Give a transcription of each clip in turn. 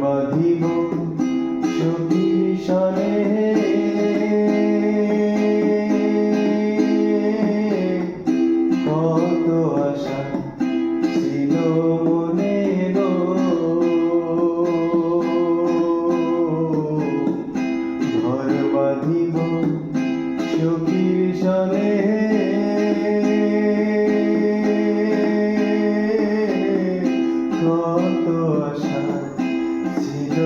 বাঁধিব সখীর সনে কত আশা ছিল মনে গো ঘর বাঁধিব সখীর সনে কত আশা ছিল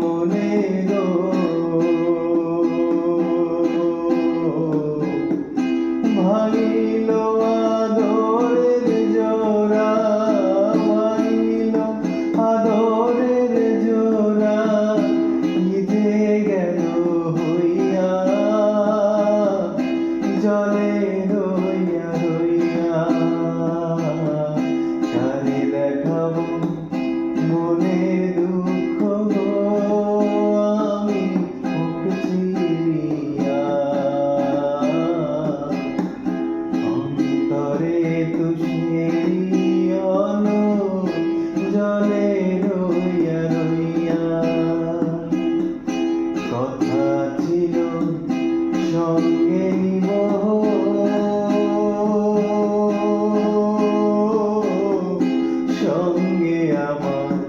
মনে গো ভাঙিল আদরের জোড়া ভাঙিল আদরের জোড়া ঈদে গেল হইয়া জলে রইয়া রইয়া কারে দেখাবো মনের দুঃখ গো আমি মুখ চিরিয়া অন্তরে তুষিয়ান জলে রইয়া রইয়া কথা ছিল সঙ্গে নিব সঙ্গে আমার